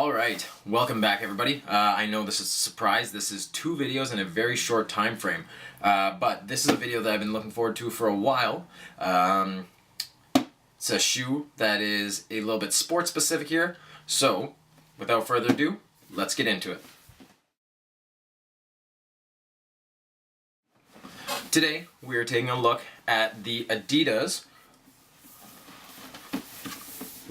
Alright, welcome back everybody. I know this is a surprise. This is 2 videos in a very short time frame. But this is a video that I've been looking forward to for a while. It's a shoe that is a little bit sport specific here. So, without further ado, let's get into it. Today, we are taking a look at the Adidas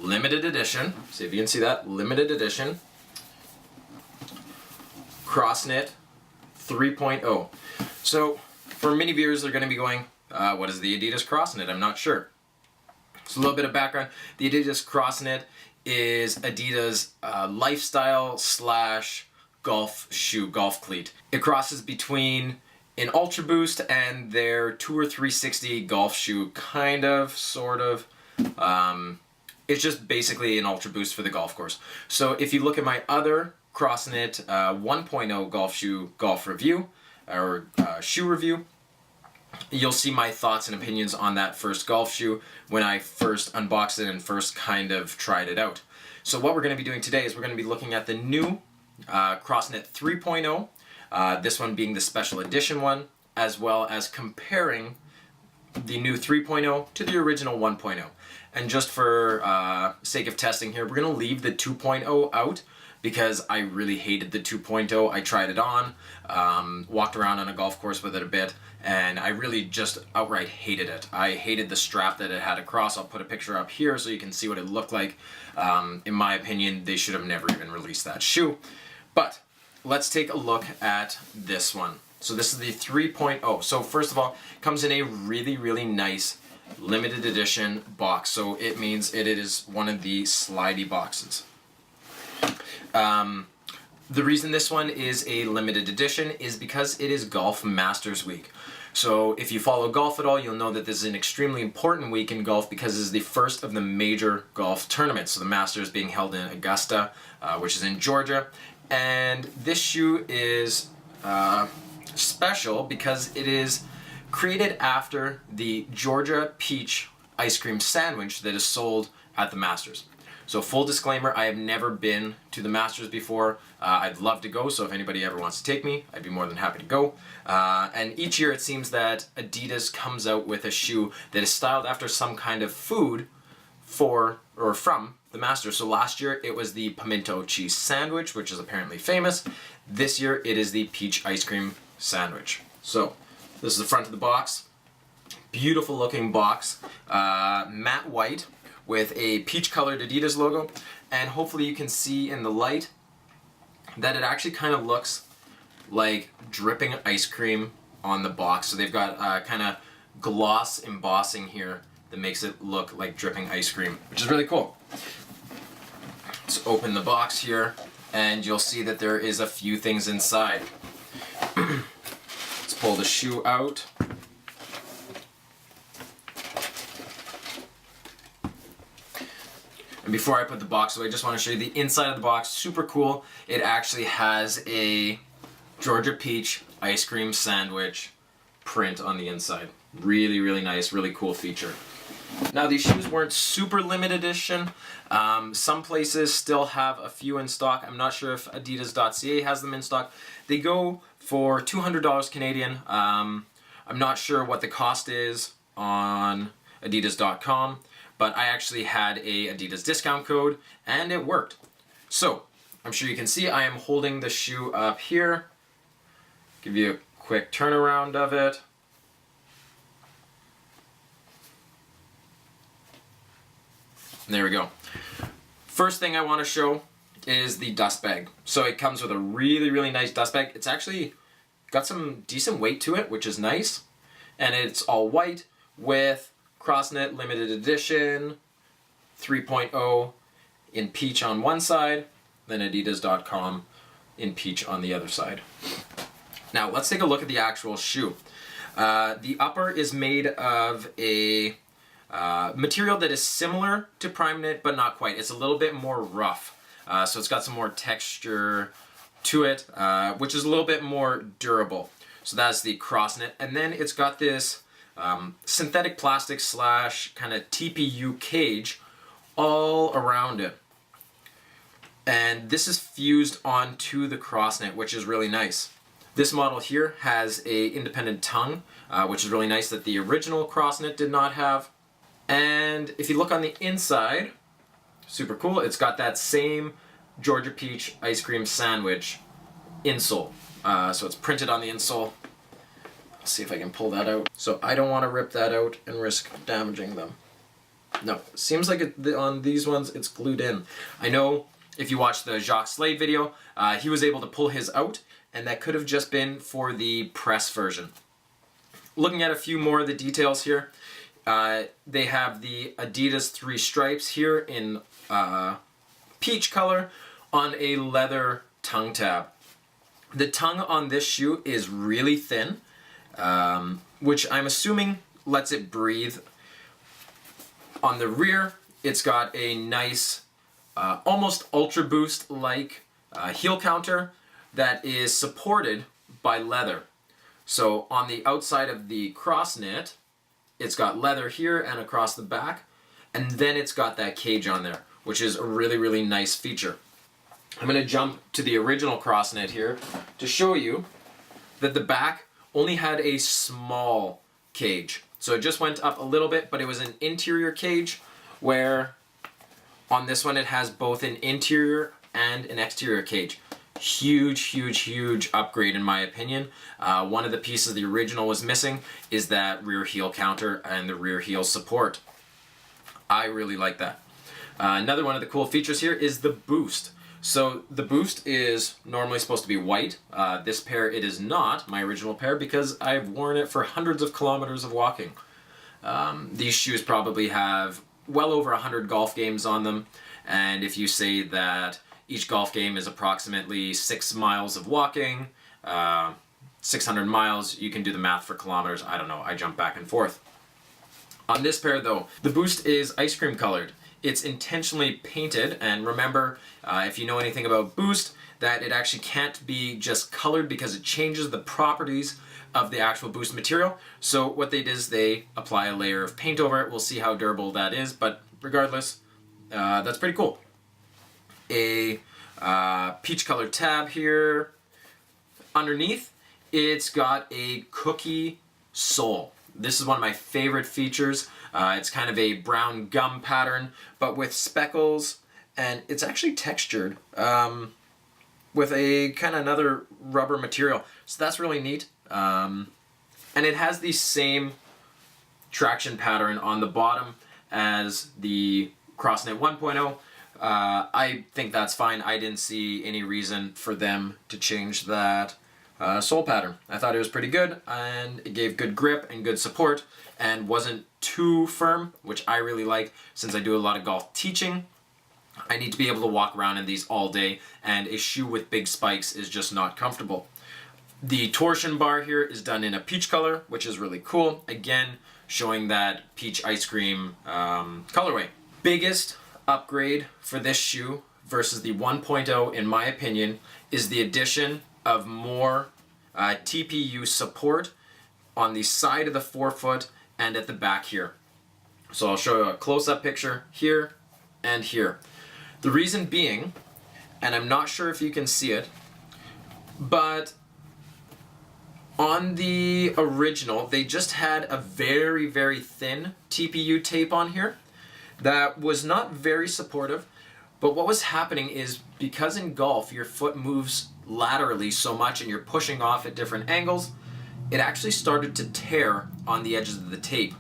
limited edition, see if you can see that, limited edition CROSSKNIT 3.0. So for many viewers, they're going to be going, what is the Adidas CROSSKNIT? I'm not sure. So a little bit of background. The Adidas CROSSKNIT is Adidas lifestyle slash golf shoe, golf cleat. It crosses between an Ultra Boost and their Tour 360 golf shoe, kind of, sort of. It's just basically an Ultra Boost for the golf course. So if you look at my other CROSSKNIT 1.0 golf shoe golf review, or shoe review, you'll see my thoughts and opinions on that first golf shoe when I first unboxed it and first kind of tried it out. So what we're going to be doing today is we're going to be looking at the new CROSSKNIT 3.0, this one being the special edition one, as well as comparing the new 3.0 to the original 1.0. And just for sake of testing here, we're going to leave the 2.0 out because I really hated the 2.0. I tried it on, walked around on a golf course with it a bit, and I really just outright hated it. I hated the strap that it had across. I'll put a picture up here so you can see what it looked like. In my opinion, they should have never even released that shoe. But let's take a look at this one. So this is the 3.0. So first of all, it comes in a really nice limited edition box. So it means it is one of the slidey boxes. The reason this one is a limited edition is because it is Golf Masters Week. So if you follow golf at all, you'll know that this is an extremely important week in golf because it is the first of the major golf tournaments. So the Masters being held in Augusta, which is in Georgia. And this shoe is special because it is created after the Georgia peach ice cream sandwich that is sold at the Masters. So full disclaimer, I have never been to the Masters before. I'd love to go, so if anybody ever wants to take me, I'd be more than happy to go. And each year it seems that Adidas comes out with a shoe that is styled after some kind of food for or from the Masters. So last year it was the pimento cheese sandwich, which is apparently famous. This year it is the peach ice cream sandwich. So this is the front of the box. Beautiful looking box. Matte white with a peach colored Adidas logo. And hopefully you can see in the light that it actually kind of looks like dripping ice cream on the box. So they've got kind of gloss embossing here that makes it look like dripping ice cream, which is really cool. Let's open the box here and you'll see that there is a few things inside. Let's pull the shoe out. And before I put the box away, I just want to show you the inside of the box. Super cool. It actually has a Georgia peach ice cream sandwich print on the inside. Really nice, really cool feature. Now these shoes weren't super limited edition. Some places still have a few in stock. I'm not sure if Adidas.ca has them in stock. They go for $200 Canadian. I'm not sure what the cost is on Adidas.com, but I actually had a Adidas discount code and it worked. So I'm sure you can see I am holding the shoe up here. Give you a quick turnaround of it. There we go. First thing I want to show is the dust bag. So it comes with a really nice dust bag. It's actually got some decent weight to it, which is nice. And it's all white with CROSSKNIT limited edition 3.0 in peach on one side, then Adidas.com in peach on the other side. Now let's take a look at the actual shoe. The upper is made of a material that is similar to Prime Knit, but not quite. It's a little bit more rough. So it's got some more texture to it, which is a little bit more durable. So that's the CROSSKNIT. And then it's got this synthetic plastic slash kind of TPU cage all around it. And this is fused onto the CROSSKNIT, which is really nice. This model here has a independent tongue, which is really nice that the original CROSSKNIT did not have. And if you look on the inside, super cool, it's got that same Georgia Peach ice cream sandwich insole. So it's printed on the insole. Let's see if I can pull that out. So I don't want to rip that out and risk damaging them. No, seems like on these ones it's glued in. I know if you watch the Jacques Slade video, he was able to pull his out, and that could have just been for the press version. Looking at a few more of the details here, they have the Adidas 3 stripes here in peach color on a leather tongue tab. The tongue on this shoe is really thin, which I'm assuming lets it breathe. On the rear, it's got a nice, almost Ultra Boost-like heel counter that is supported by leather. So on the outside of the CROSSKNIT, it's got leather here and across the back, and then it's got that cage on there, which is a really, really nice feature. I'm going to jump to the original CROSSKNIT here to show you that the back only had a small cage. So it just went up a little bit, but it was an interior cage, where on this one it has both an interior and an exterior cage. Huge, huge, huge upgrade in my opinion. One of the pieces the original was missing is that rear heel counter and the rear heel support. I really like that. Another one of the cool features here is the boost. So the boost is normally supposed to be white. This pair it is not, my original pair, because I've worn it for hundreds of kilometers of walking. These shoes probably have well over 100 golf games on them, and if you say that each golf game is approximately 6 miles of walking, 600 miles, you can do the math for kilometers. I don't know, I jump back and forth. On this pair though, the boost is ice cream colored. It's intentionally painted, and remember, if you know anything about boost, that it actually can't be just colored because it changes the properties of the actual boost material. So what they did is they apply a layer of paint over it. We'll see how durable that is, but regardless, that's pretty cool. A peach colored tab here. Underneath, it's got a cookie sole. This is one of my favorite features. It's kind of a brown gum pattern, but with speckles, and it's actually textured with a kind of another rubber material. So that's really neat. And it has the same traction pattern on the bottom as the CROSSKNIT 1.0. I think that's fine. I didn't see any reason for them to change that sole pattern. I thought it was pretty good, and it gave good grip and good support and wasn't too firm, which I really like since I do a lot of golf teaching. I need to be able to walk around in these all day, and a shoe with big spikes is just not comfortable. The torsion bar here is done in a peach color, which is really cool. Again, showing that peach ice cream colorway. Biggest upgrade for this shoe versus the 1.0, in my opinion, is the addition of more Tpu support on the side of the forefoot and at the back here. So I'll show you a close-up picture here and here. The reason being, and I'm not sure if you can see it, but on the original, they just had a very, very thin TPU tape on here that was not very supportive. But what was happening is, because in golf your foot moves laterally so much and you're pushing off at different angles, it actually started to tear on the edges of the tape.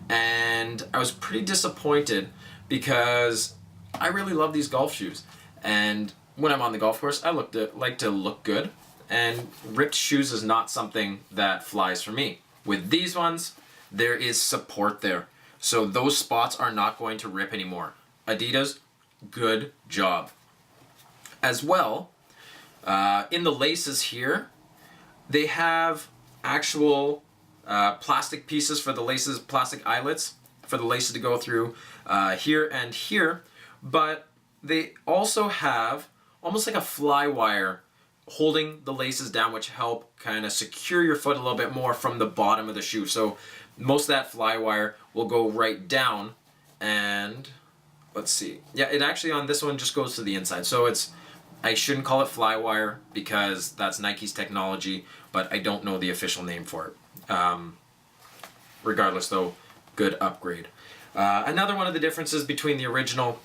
And I was pretty disappointed because I really love these golf shoes. And when I'm on the golf course, I like to look good. And ripped shoes is not something that flies for me. With these ones, there is support there. So those spots are not going to rip anymore. Adidas, good job. As well, in the laces here, they have actual plastic pieces for the laces, plastic eyelets for the laces to go through here and here, but they also have almost like a fly wire holding the laces down, which help kind of secure your foot a little bit more from the bottom of the shoe. So most of that fly wire will go right down, and let's see. Yeah, it actually on this one just goes to the inside. So it's, I shouldn't call it Flywire because that's Nike's technology, but I don't know the official name for it. Regardless though, good upgrade. Another one of the differences between the original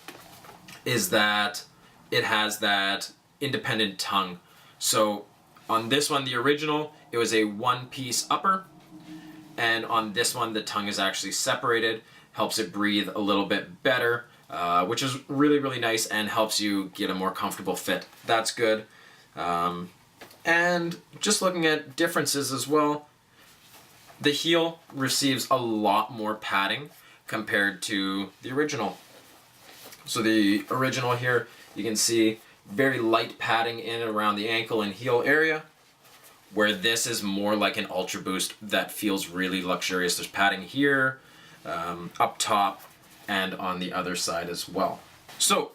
is that it has that independent tongue. So on this one, the original, it was a one-piece upper, and on this one, the tongue is actually separated, helps it breathe a little bit better, which is really, really nice and helps you get a more comfortable fit. That's good. And just looking at differences as well, the heel receives a lot more padding compared to the original. So the original here, you can see very light padding in and around the ankle and heel area, where this is more like an Ultra Boost that feels really luxurious. There's padding here, up top, and on the other side as well. So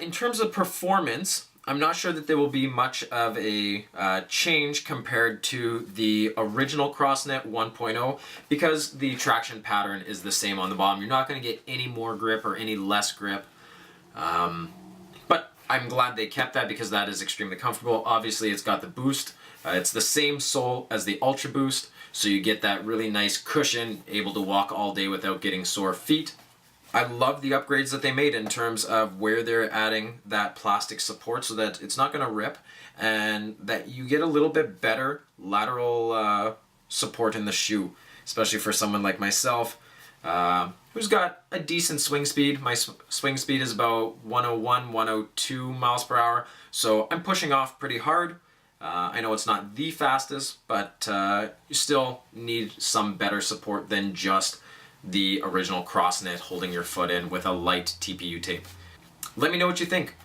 in terms of performance, I'm not sure that there will be much of a change compared to the original CROSSKNIT 1.0 because the traction pattern is the same on the bottom. You're not going to get any more grip or any less grip. But I'm glad they kept that because that is extremely comfortable. Obviously, it's got the boost. It's the same sole as the Ultra Boost, so you get that really nice cushion, able to walk all day without getting sore feet. I love the upgrades that they made in terms of where they're adding that plastic support so that it's not going to rip and that you get a little bit better lateral support in the shoe, especially for someone like myself who's got a decent swing speed. My swing speed is about 101, 102 miles per hour, so I'm pushing off pretty hard. I know it's not the fastest, but you still need some better support than just the original CROSSKNIT holding your foot in with a light TPU tape. Let me know what you think.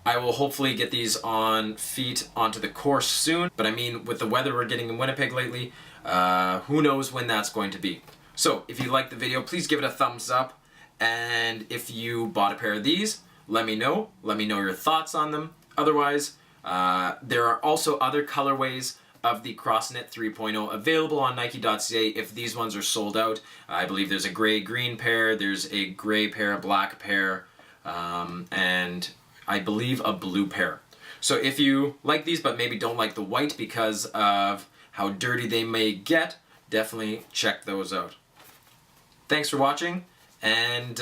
I will hopefully get these on feet onto the course soon, but I mean, with the weather we're getting in Winnipeg lately, who knows when that's going to be. So if you liked the video, please give it a thumbs up, and if you bought a pair of these, let me know your thoughts on them. Otherwise, there are also other colorways of the CROSSKNIT 3.0 available on Nike.ca if these ones are sold out. I believe there's a gray-green pair, there's a gray pair, a black pair, and I believe a blue pair. So if you like these but maybe don't like the white because of how dirty they may get, definitely check those out. Thanks for watching, and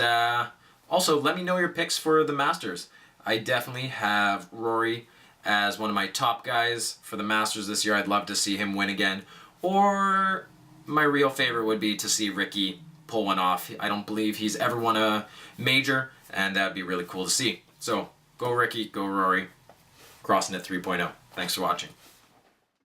also let me know your picks for the Masters. I definitely have Rory as one of my top guys for the Masters this year. I'd love to see him win again. Or my real favorite would be to see Ricky pull one off. I don't believe he's ever won a major, and that'd be really cool to see. So, go Ricky, go Rory. CROSSKNIT 3.0. Thanks for watching.